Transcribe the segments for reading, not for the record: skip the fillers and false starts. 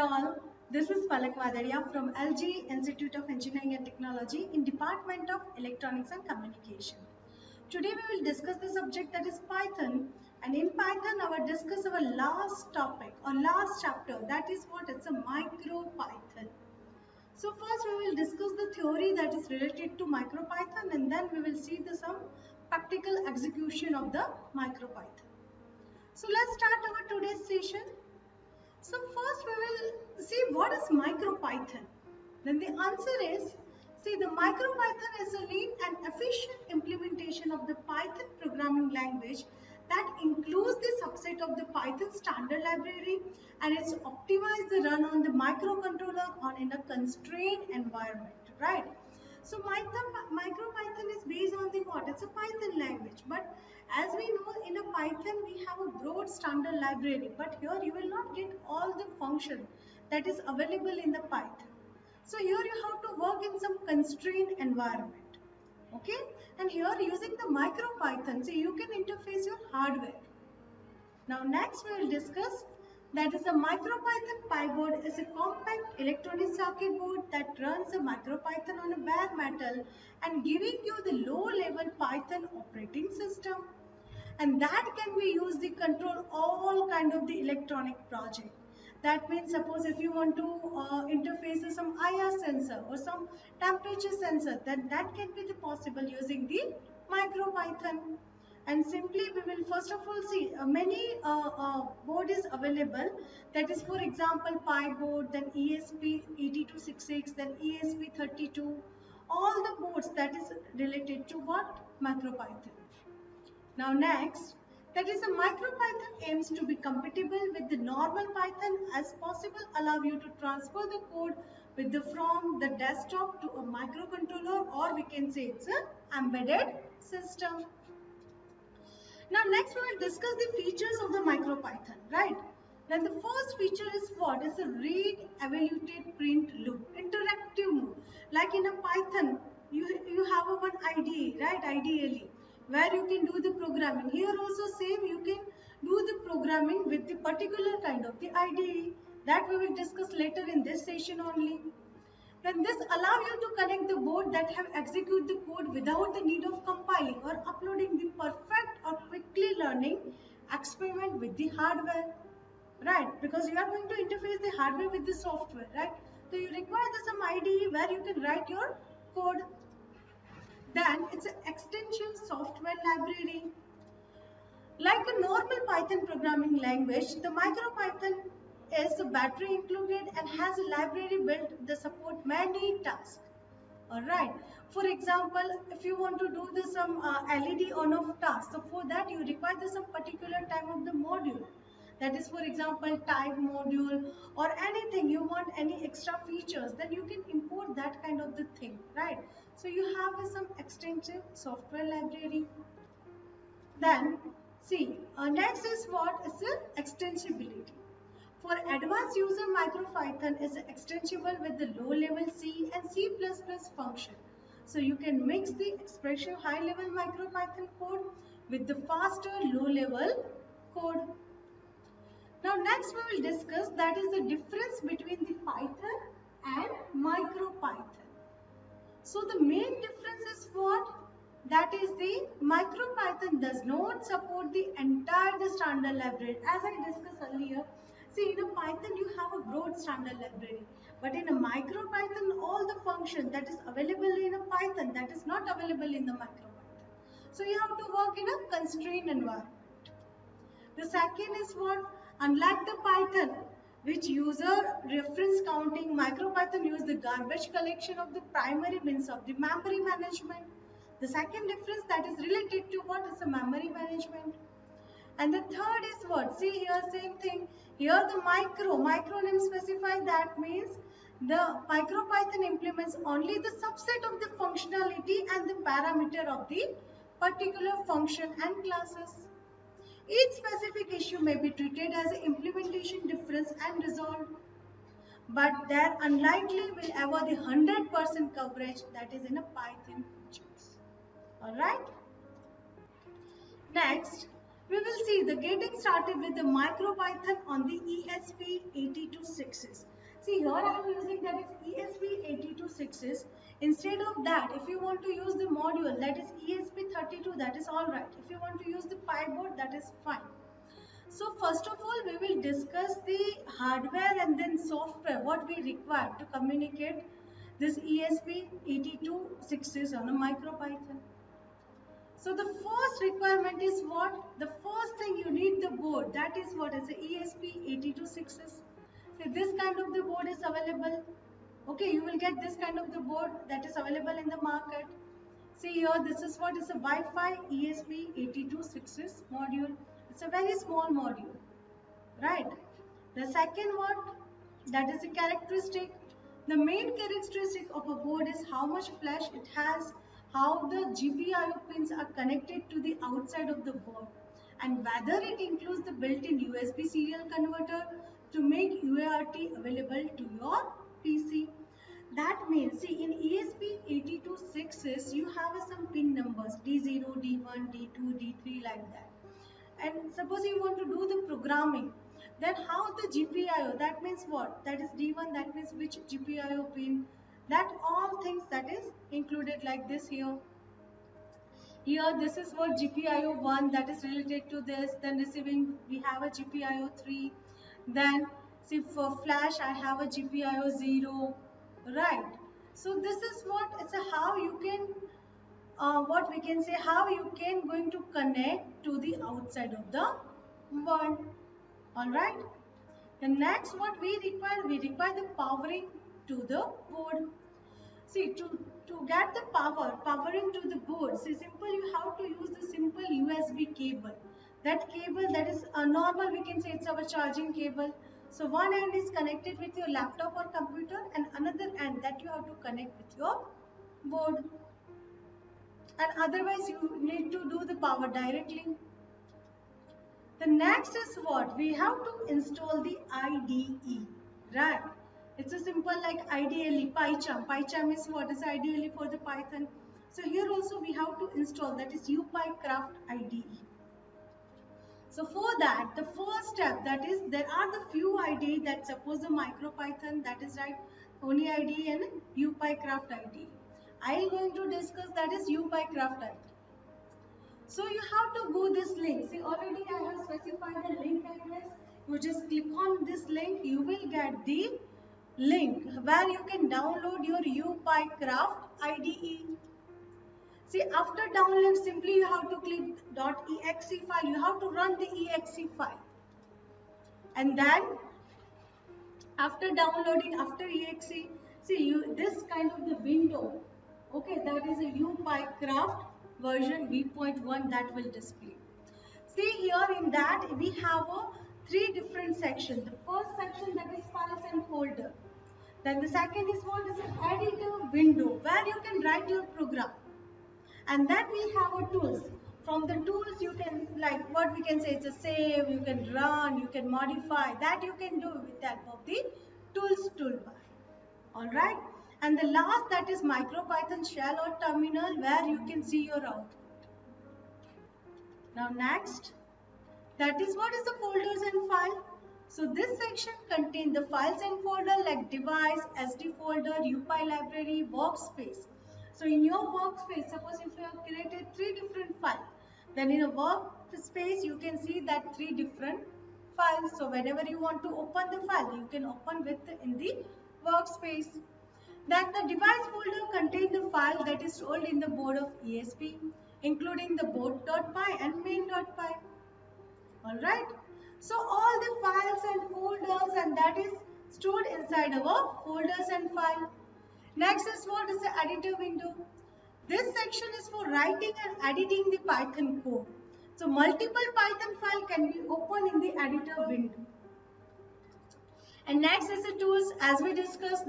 all, this is Palak Vadaria from LG Institute of Engineering and Technology in Department of Electronics and Communication. Today we will discuss the subject that is Python, and in Python I will discuss our last topic or last chapter, that is what? It's a MicroPython. So first we will discuss the theory that is related to MicroPython, and then we will see some practical execution of the MicroPython. So let's start our today's session. So first we will see what is MicroPython. Then the answer is, see, the MicroPython is a lean and efficient implementation of the Python programming language that includes the subset of the Python standard library, and it's optimized the run on the microcontroller or in a constrained environment, right? So MicroPython is based on the what? It's a Python language, but as we know, in a Python we have a broad standard library, but here you will not get all the function that is available in the Python. So here you have to work in some constrained environment, okay? And here using the MicroPython, so you can interface your hardware. Now next we will discuss that is a MicroPython PyBoard is a compact electronic circuit board that runs a MicroPython on a bare metal and giving you the low-level Python operating system. And that can be used to control all kind of the electronic project. That means suppose if you want to interface with some IR sensor or some temperature sensor, then that can be possible using the MicroPython. And simply we will first of all see many board is available, that is for example PyBoard, then ESP8266, then ESP32, all the boards that is related to what? MicroPython. Now next, that is a MicroPython aims to be compatible with the normal Python as possible, allow you to transfer the code with from the desktop to a microcontroller, or we can say it's an embedded system. Now next we will discuss the features of the MicroPython, right? Then the first feature is what? Is a read, evaluate, print loop, interactive mode. Like in a Python, you have a one IDE, right? Ideally, where you can do the programming. Here also same, you can do the programming with the particular kind of the IDE. That we will discuss later in this session only. Then this allow you to connect the board that have execute the code without the need of compiling or uploading the perfect or quickly learning experiment with the hardware, right? Because you are going to interface the hardware with the software, right? So you require some IDE where you can write your code. Then it's an extension software library. Like a normal Python programming language, the MicroPython is a battery included and has a library built that support many tasks. Alright, for example, if you want to do some LED on off task, so for that you require some particular type of the module. That is, for example, type module or anything you want, any extra features, then you can import that kind of the thing, right? So you have some extensive software library. Then see, next is what is the extensibility. For advanced user, MicroPython is extensible with the low-level C and C++ function. So you can mix the expressive high-level MicroPython code with the faster low-level code. Now next we will discuss that is the difference between the Python and MicroPython. So the main difference is what? That is the MicroPython does not support the entire standard library. As I discussed earlier, see, in a Python you have a broad standard library, but in a MicroPython all the function that is available in a Python that is not available in the MicroPython. So you have to work in a constrained environment. The second is what? Unlike the Python, which user reference counting, MicroPython use the garbage collection of the primary bins of the memory management. The second difference that is related to what is the memory management. And the third is what? See here, same thing. Here the micronym specify, that means the MicroPython implements only the subset of the functionality and the parameter of the particular function and classes. Each specific issue may be treated as an implementation difference and resolved, but there unlikely will ever the 100% coverage that is in a Python features. Alright. Next, We will see the getting started with the MicroPython on the ESP8266. See here I am using that is ESP8266. Instead of that, if you want to use the module that is ESP32, that is alright. If you want to use the PyBoard, that is fine. So first of all, we will discuss the hardware and then software, what we require to communicate this ESP8266 on a MicroPython. So the first requirement is what? The first thing you need the board. That is what is the ESP8266. So this kind of the board is available. Okay, you will get this kind of the board that is available in the market. See here, this is what is a Wi-Fi ESP8266 module. It's a very small module, right? The second one, that is the characteristic. The main characteristic of a board is how much flash it has, how the GPIO pins are connected to the outside of the board, and whether it includes the built-in USB serial converter to make UART available to your PC. That means, see, in ESP8266, you have some pin numbers D0, D1, D2, D3 like that. And suppose you want to do the programming, then how the GPIO, that means what? That is D1, that means which GPIO pin, that all things that is included like this here. Here this is what GPIO 1 that is related to this, then receiving we have a GPIO 3, then see for flash I have a GPIO 0, right? So this is what it's a how you can what we can say how you can going to connect to the outside of the board. Alright. The next what we require the powering to the board. See, to get the powering to the board, see, simple you have to use the simple USB cable. That cable that is a normal, we can say it's our charging cable. So one end is connected with your laptop or computer and another end that you have to connect with your board. And otherwise you need to do the power directly. The next is what? We have to install the IDE, right? It's a simple like ideally PyCharm. PyCharm is what is ideally for the Python. So here also we have to install that is UPyCraft IDE. So for that, the first step that is there are the few IDE that suppose the MicroPython, that is right, Oni IDE and UPyCraft IDE. I am going to discuss that is UPyCraft IDE. So you have to go this link. See, already I have specified the link address. You just click on this link. You will get the link where you can download your UPyCraft IDE. See, after download, simply you have to click .exe file. You have to run the exe file. And then, after downloading, after exe, see, this kind of the window, okay, that is a UPyCraft version v.1 that will display. See here in that we have three different sections. The first section that is files and folder. Then the second is what is an editor window where you can write your program. And then we have a tools. From the tools you can like what we can say it's a save, you can run, you can modify. That you can do with the help of the tools toolbar. Alright. And the last that is MicroPython shell or terminal where you can see your output. Now next, that is what is the folders and file. So this section contains the files and folder like device, SD folder, UPyLibrary, workspace. So in your workspace, suppose if you have created 3 different files, then in a workspace you can see that 3 different files. So whenever you want to open the file, you can open in the workspace. Then the device folder contains the file that is stored in the board of ESP, including the board.py and main.py. Alright. So all the files and folders and that is stored inside our folders and file. Next is what is the editor window. This section is for writing and editing the Python code. So multiple Python file can be opened in the editor window. And next is the tools. As we discussed,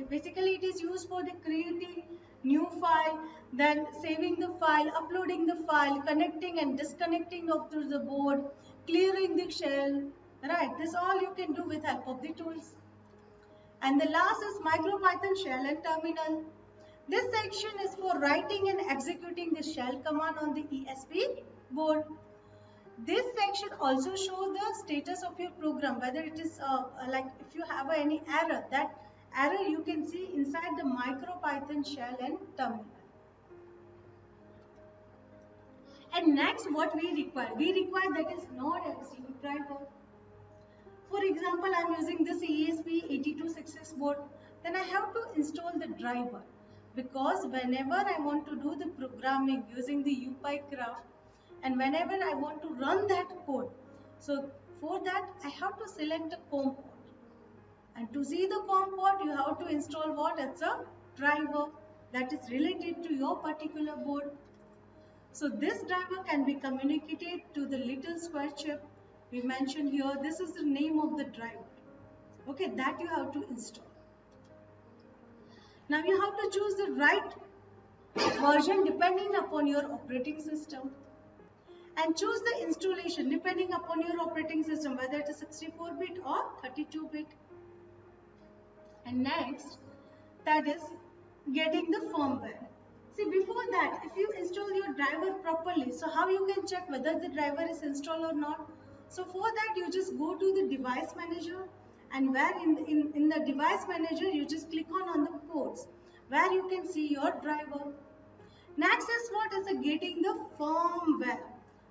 basically it is used for the creating new file, then saving the file, uploading the file, connecting and disconnecting of the board, clearing the shell. Right, this all you can do with help of the tools. And the last is MicroPython shell and terminal. This section is for writing and executing the shell command on the ESP board. This section also shows the status of your program, whether it is like if you have any error, that error you can see inside the MicroPython shell and terminal. And next, what we require that is Node MCU driver. For example, I am using this ESP8266 board, then I have to install the driver, because whenever I want to do the programming using the UPyCraft, and whenever I want to run that code, so for that I have to select the COM port. And to see the COM port, you have to install what? It's a driver that is related to your particular board. So this driver can be communicated to the little square chip we mentioned here. This is the name of the driver. Okay, that you have to install. Now you have to choose the right version depending upon your operating system, and choose the installation depending upon your operating system, whether it is 64-bit or 32-bit. And next, that is getting the firmware. See, before that, if you install your driver properly, so how you can check whether the driver is installed or not? So for that, you just go to the device manager, and where in the device manager, you just click on the ports where you can see your driver. Next is what is getting the firmware.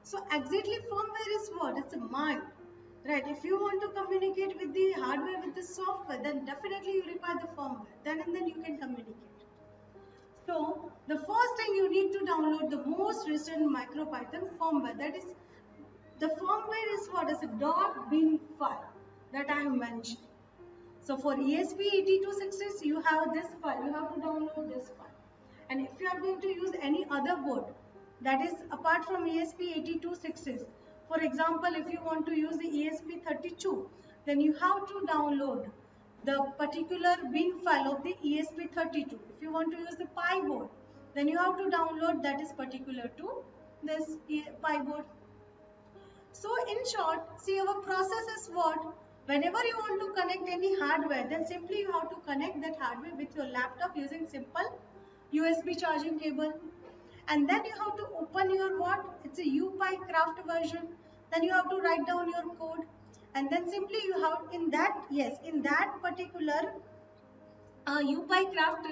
So exactly firmware is what? It's a mind. Right, if you want to communicate with the hardware, with the software, then definitely you require the firmware. Then and then you can communicate. So the first thing you need to download the most recent MicroPython firmware. That is, the firmware is what is a .bin file that I have mentioned. So for ESP8266, you have this file. You have to download this file. And if you are going to use any other board, that is apart from ESP8266, for example, if you want to use the ESP32, then you have to download the particular bin file of the ESP32. If you want to use the Pi board, then you have to download that is particular to this Pi board. So in short, see, our process is what? Whenever you want to connect any hardware, then simply you have to connect that hardware with your laptop using simple USB charging cable. And then you have to open your what? It's a UPyCraft version. Then you have to write down your code. And then simply you have in that particular UPyCraft,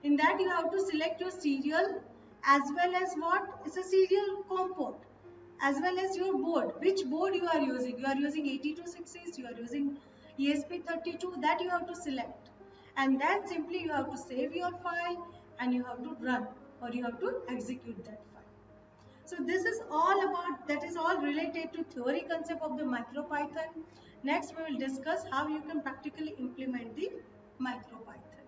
in that you have to select your serial as well as what? It's a serial COM port, as well as your board. Which board you are using? You are using 8266, you are using ESP32, that you have to select. And then simply you have to save your file and you have to run, or you have to execute that file. So this is all about, that is all related to theory concept of the MicroPython. Next we will discuss how you can practically implement the MicroPython.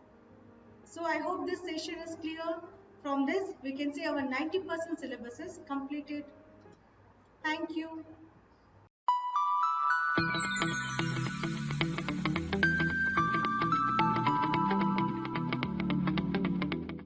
So I hope this session is clear. From this we can say our 90% syllabus is completed. Thank you.